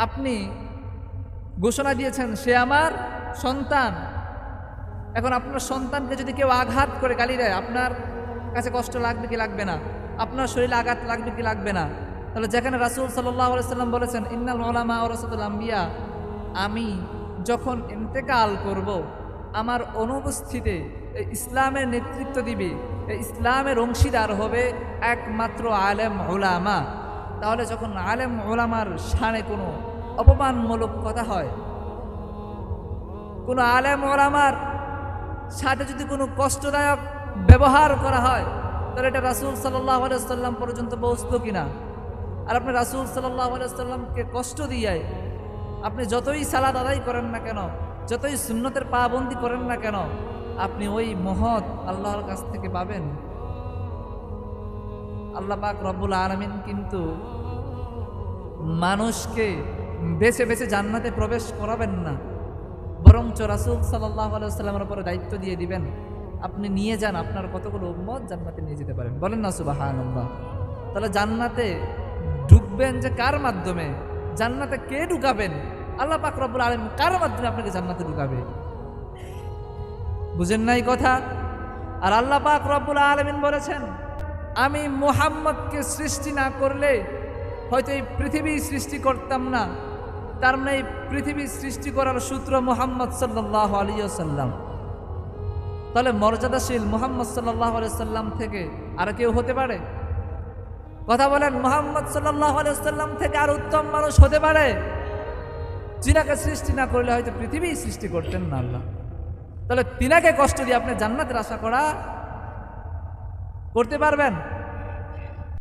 আপনি ঘোষণা দিয়েছেন সে আমার সন্তান। এখন আপনার সন্তানকে যদি কেউ আঘাত করে গালি দেয়, আপনার কাছে কষ্ট লাগবে কি লাগবে না? আপনার শরীরে আঘাত লাগবে কি লাগবে না? তাহলে যেখানে রাসূল সাল্লাল্লাহু আলাইহি সাল্লাম বলেছেন ইন্নাল উলামা ওয়ারাসাতুল আম্বিয়া, আমি যখন ইন্তেকাল করব, আমার অনুপস্থিতিতে ইসলামের নেতৃত্ব দিবে, ইসলামের অংশীদার হবে একমাত্র আলেম উলামা। তাহলে যখন আলেম উলামার শানে কোনো অপমানমূলক কথা হয়, কোনো আলেম উলামার সাথে যদি কোনো কষ্টদায়ক ব্যবহার করা হয়, তাহলে এটা রাসূল সাল্লাল্লাহু আলাইহি সাল্লাম পর্যন্ত পৌঁছতো কিনা? আর আপনি রাসূল সাল্লাল্লাহু আলাইহি সাল্লামকে কষ্ট দিয়ে আপনি যতই সালাত আদায় করেন না কেন, যতই সুন্নতের পাবন্দি করেন না কেন, আপনি ওই মহৎ আল্লাহর কাছ থেকে পাবেন। আল্লাহ পাক রব্বুল আলামিন কিন্তু মানুষকে বেছে বেছে জান্নাতে প্রবেশ করাবেন না, বরঞ্চ রাসূল সাল্লাল্লাহু আলাইহি ওয়াসাল্লামের উপরে দায়িত্ব দিয়ে দিবেন, আপনি নিয়ে যান, আপনার কতগুলো উম্মত জান্নাতে নিয়ে যেতে পারেন। বলেন না সুবহানাল্লাহ। তাহলে জান্নাতে ঢুকবেন যে কার মাধ্যমে? জান্নাতে কে ঢুকাবেন? আল্লাহ পাক রব্বুল আলামিন কার মাধ্যমে আপনাকে জান্নাতে ঢুকাবে? বুঝেন নাই কথা? আর আল্লাহ পাক রব্বুল আলামিন বলেছেন, আমি মুহাম্মদকে সৃষ্টি না করলে হয়তো এই পৃথিবী সৃষ্টি করতাম না। তার মানে এই পৃথিবী সৃষ্টি করার সূত্র মুহাম্মদ সাল্লাল্লাহু আলাইহি ওয়াসাল্লাম। তাহলে মর্যাদাশীল মুহাম্মদ সাল্লাল্লাহু আলাইহি ওয়াসাল্লাম থেকে আর কেউ হতে পারে? কথা বলেন, মুহাম্মদ সাল্লাল্লাহু আলাইহি ওয়াসাল্লাম থেকে আর উত্তম মানুষ হতে পারে? যিনাকে সৃষ্টি না করলে হয়তো পৃথিবী সৃষ্টি করতেন না আল্লাহ। তাহলে তিনাকে কষ্ট দিয়ে আপনি জান্নাতের আশা করতে পারবেন?